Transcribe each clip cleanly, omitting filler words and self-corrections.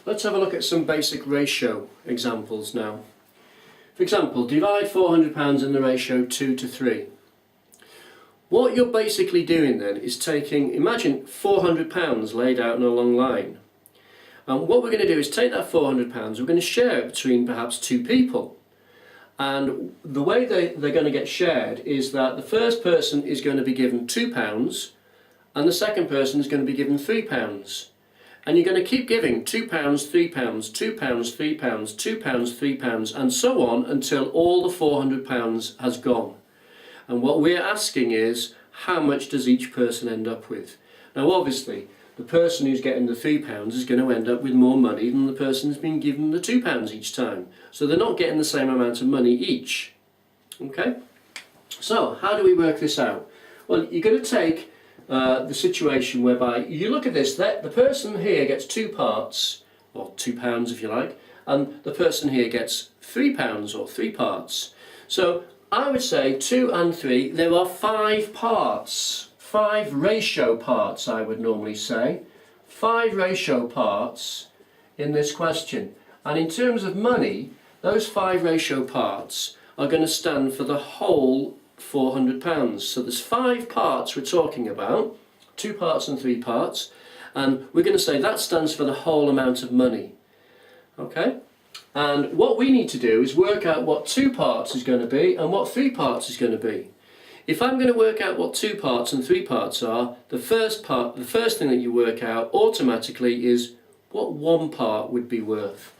Let's have a look at some basic ratio examples now. For example, divide £400 in the ratio 2 to 3. What you're basically doing then is taking, imagine £400 laid out in a long line. And what we're going to do is take that £400, we're going to share it between perhaps two people. And the way they're going to get shared is that the first person is going to be given £2 and the second person is going to be given £3. And you're going to keep giving £2, £3, £2, £3, £2, £3 and so on until all the £400 has gone. And what we're asking is, how much does each person end up with? Now obviously, the person who's getting the £3 is going to end up with more money than the person who's been given the £2 each time. So they're not getting the same amount of money each. Okay? So, how do we work this out? Well, you're going to take the situation whereby you look at this, the person here gets 2 parts, or £2 if you like, and the person here gets £3 or 3 parts. So I would say 2 and 3, there are 5 parts, 5 ratio parts I would normally say, 5 ratio parts in this question. And in terms of money, those 5 ratio parts are going to stand for the whole £400. So there's 5 parts we're talking about, 2 parts and 3 parts, and we're going to say that stands for the whole amount of money. Okay? And what we need to do is work out what 2 parts is going to be and what 3 parts is going to be. If I'm going to work out what 2 parts and 3 parts are, the first thing that you work out automatically is what 1 part would be worth.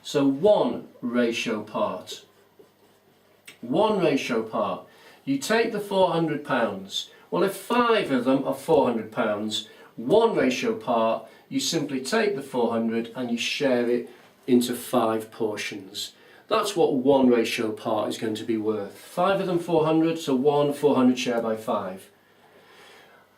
So 1 ratio part. 1 ratio part. You take the £400. Well, if 5 of them are £400, 1 ratio part, you simply take the 400 and you share it into 5 portions. That's what 1 ratio part is going to be worth. 5 of them 400, so 1 400 share by 5.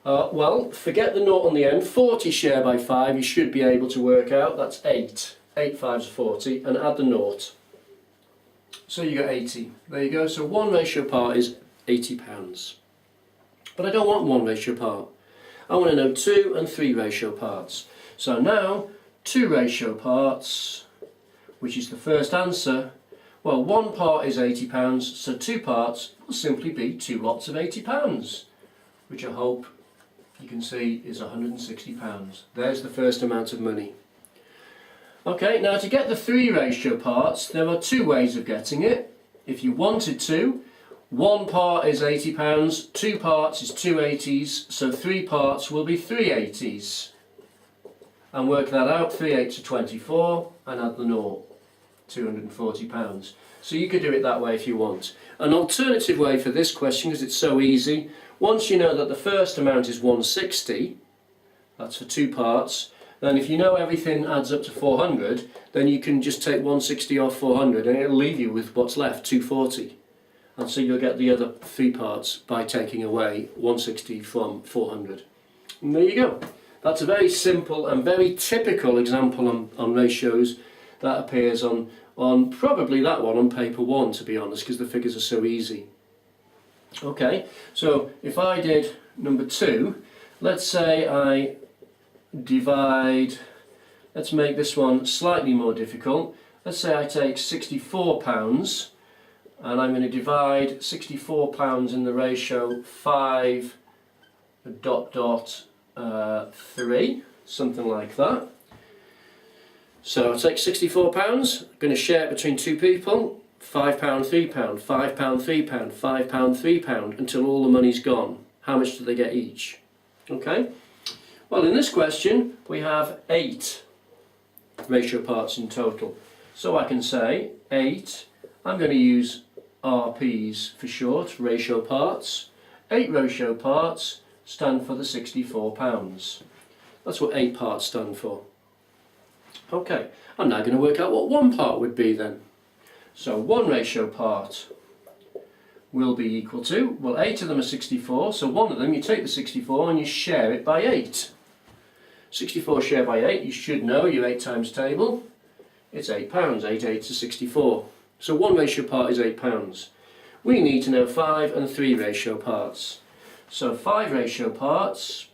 Well, forget the naught on the end. 40 share by 5 you should be able to work out. That's 8. 8 5s are 40, and add the naught. So you get 80. There you go. So 1 ratio part is £80. But I don't want 1 ratio part. I want to know 2 and 3 ratio parts. So now 2 ratio parts, which is the first answer. Well, 1 part is £80, so 2 parts will simply be 2 lots of £80, which I hope you can see is £160. There's the first amount of money. Okay, now to get the 3 ratio parts, there are 2 ways of getting it. If you wanted to, 1 part is £80, 2 parts is 2 80s, so 3 parts will be 3 80s. And work that out, 3 8s are 24, and add the naught, £240. So you could do it that way if you want. An alternative way for this question, because it's so easy, once you know that the first amount is 160, that's for 2 parts, then if you know everything adds up to 400, then you can just take 160 off 400 and it'll leave you with what's left, 240. And so you'll get the other 3 parts by taking away 160 from 400. And there you go. That's a very simple and very typical example on ratios that appears on probably that one on paper 1, to be honest, because the figures are so easy. Okay, so if I did number 2, let's say I divide, let's make this one slightly more difficult. Let's say I take £64 and I'm going to divide £64 in the ratio 5 ... 3, something like that. So I'll take £64, going to share it between 2 people, £5, £3, £5, £3, £5, £3 until all the money's gone. How much do they get each? Okay? Well, in this question we have 8 ratio parts in total. So I can say 8, I'm going to use RPs for short, ratio parts. 8 ratio parts stand for the £64. That's what 8 parts stand for. Okay, I'm now going to work out what 1 part would be then. So 1 ratio part will be equal to, well, 8 of them are 64, so 1 of them you take the 64 and you share it by 8. 64 shared by 8, you should know your 8 times table. It's £8, 8 8s are 64. So 1 ratio part is £8. We need to know 5 and 3 ratio parts. So 5 ratio parts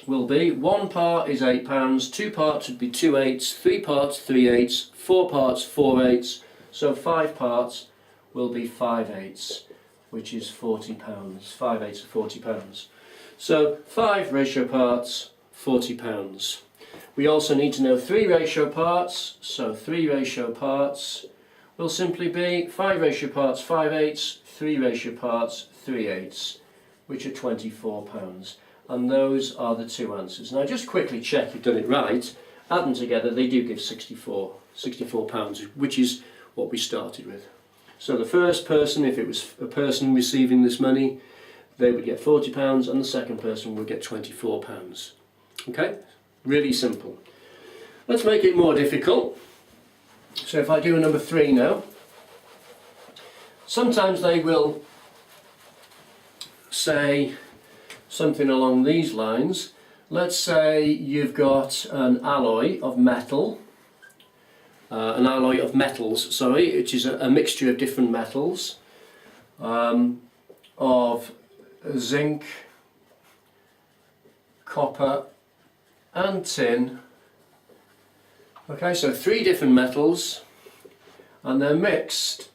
will be 1 part is £8, 2 parts would be 2/8, 3 parts 3/8, 4 parts 4/8, so 5 parts will be 5/8, which is £40. 5/8 of £40. So 5 ratio parts, £40. We also need to know 3 ratio parts, so 3 ratio parts will simply be 5 ratio parts 5/8, 3 ratio parts 3/8, which are £24. And those are the two answers. Now just quickly check you've done it right. Add them together, they do give £64, which is what we started with. So the first person, if it was a person receiving this money, they would get £40 and the second person would get £24. Okay? Really simple. Let's make it more difficult. So if I do a number 3 now, sometimes they will say something along these lines. Let's say you've got an alloy of metal, which is a mixture of different metals, of zinc, copper and tin. Okay, so 3 different metals, and they're mixed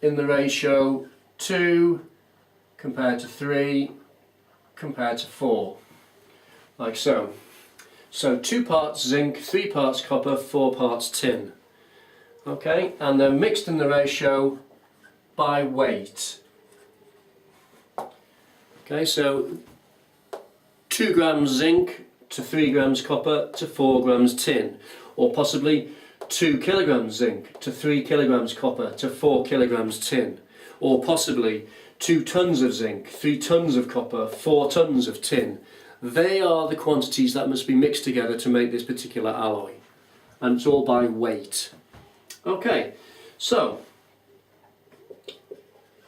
in the ratio 2 compared to 3 compared to 4, like so. So 2 parts zinc, 3 parts copper, 4 parts tin. Okay, and they're mixed in the ratio by weight. Okay, so 2 grams zinc to 3 grams copper to 4 grams tin, or possibly 2 kilograms zinc to 3 kilograms copper to 4 kilograms tin, or possibly 2 tons of zinc, 3 tons of copper, 4 tons of tin. They are the quantities that must be mixed together to make this particular alloy, and it's all by weight. Okay, so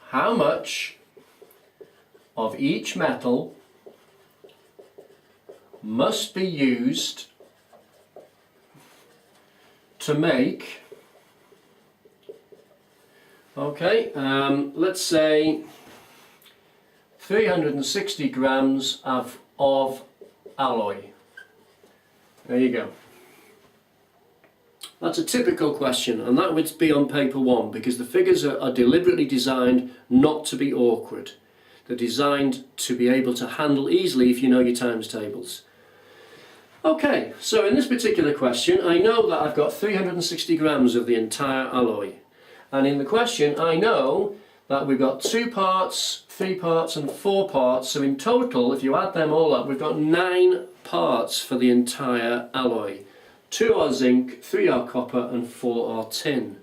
how much of each metal must be used to make, okay, let's say 360 grams of alloy. There you go. That's a typical question, and that would be on paper 1, because the figures are deliberately designed not to be awkward. They're designed to be able to handle easily if you know your times tables. Okay, so in this particular question, I know that I've got 360 grams of the entire alloy. And in the question, I know that we've got 2 parts, 3 parts and 4 parts. So in total, if you add them all up, we've got 9 parts for the entire alloy. 2 are zinc, 3 are copper and 4 are tin.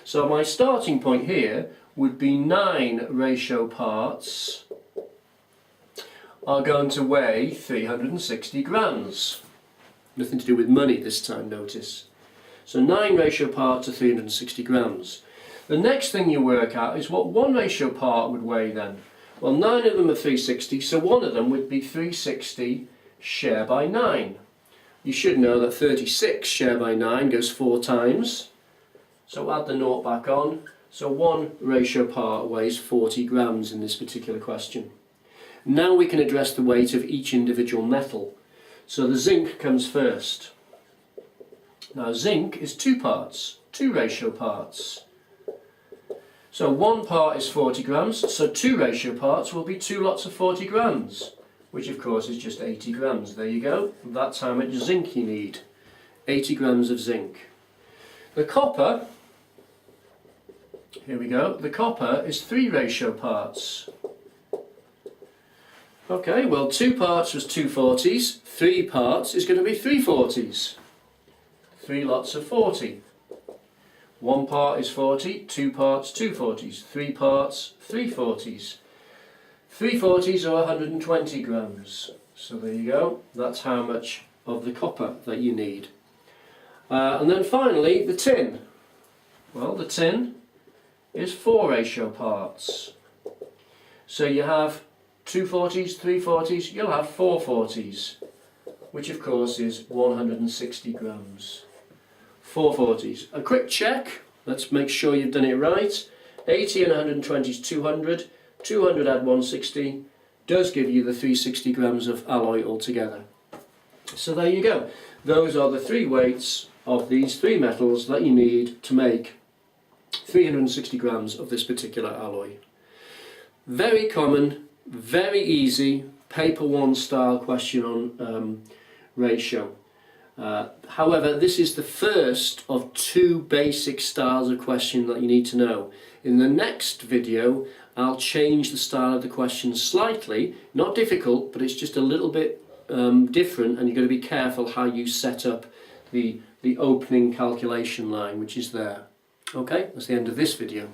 So my starting point here would be 9 ratio parts are going to weigh 360 grams. Nothing to do with money this time, notice. So 9 ratio parts to 360 grams. The next thing you work out is what 1 ratio part would weigh then. Well, 9 of them are 360, so one of them would be 360 share by 9. You should know that 36 share by 9 goes 4 times. So add the naught back on. So 1 ratio part weighs 40 grams in this particular question. Now we can address the weight of each individual metal. So the zinc comes first. Now zinc is 2 parts, 2 ratio parts. So 1 part is 40 grams, so 2 ratio parts will be 2 lots of 40 grams, which of course is just 80 grams. There you go, that's how much zinc you need. 80 grams of zinc. The copper, here we go, the copper is 3 ratio parts. Okay, well 2 parts was 2 40s, 3 parts is going to be 3 40s. 3 lots of 40. 1 part is 40, 2 parts 2 40s, 3 parts 3 40s. 3 40s are 120 grams. So there you go, that's how much of the copper that you need. And then finally the tin. Well, the tin is 4 ratio parts. So you have 2 40s, 3 40s, you'll have 4 40s, which of course is 160 grams. 4 40s. A quick check, let's make sure you've done it right. 80 and 120 is 200, 200 add 160 does give you the 360 grams of alloy altogether. So there you go. Those are the 3 weights of these 3 metals that you need to make 360 grams of this particular alloy. Very common, very easy, paper 1 style question on ratio. However, this is the first of 2 basic styles of question that you need to know. In the next video, I'll change the style of the question slightly. Not difficult, but it's just a little bit different, and you've got to be careful how you set up the opening calculation line, which is there. Okay, that's the end of this video.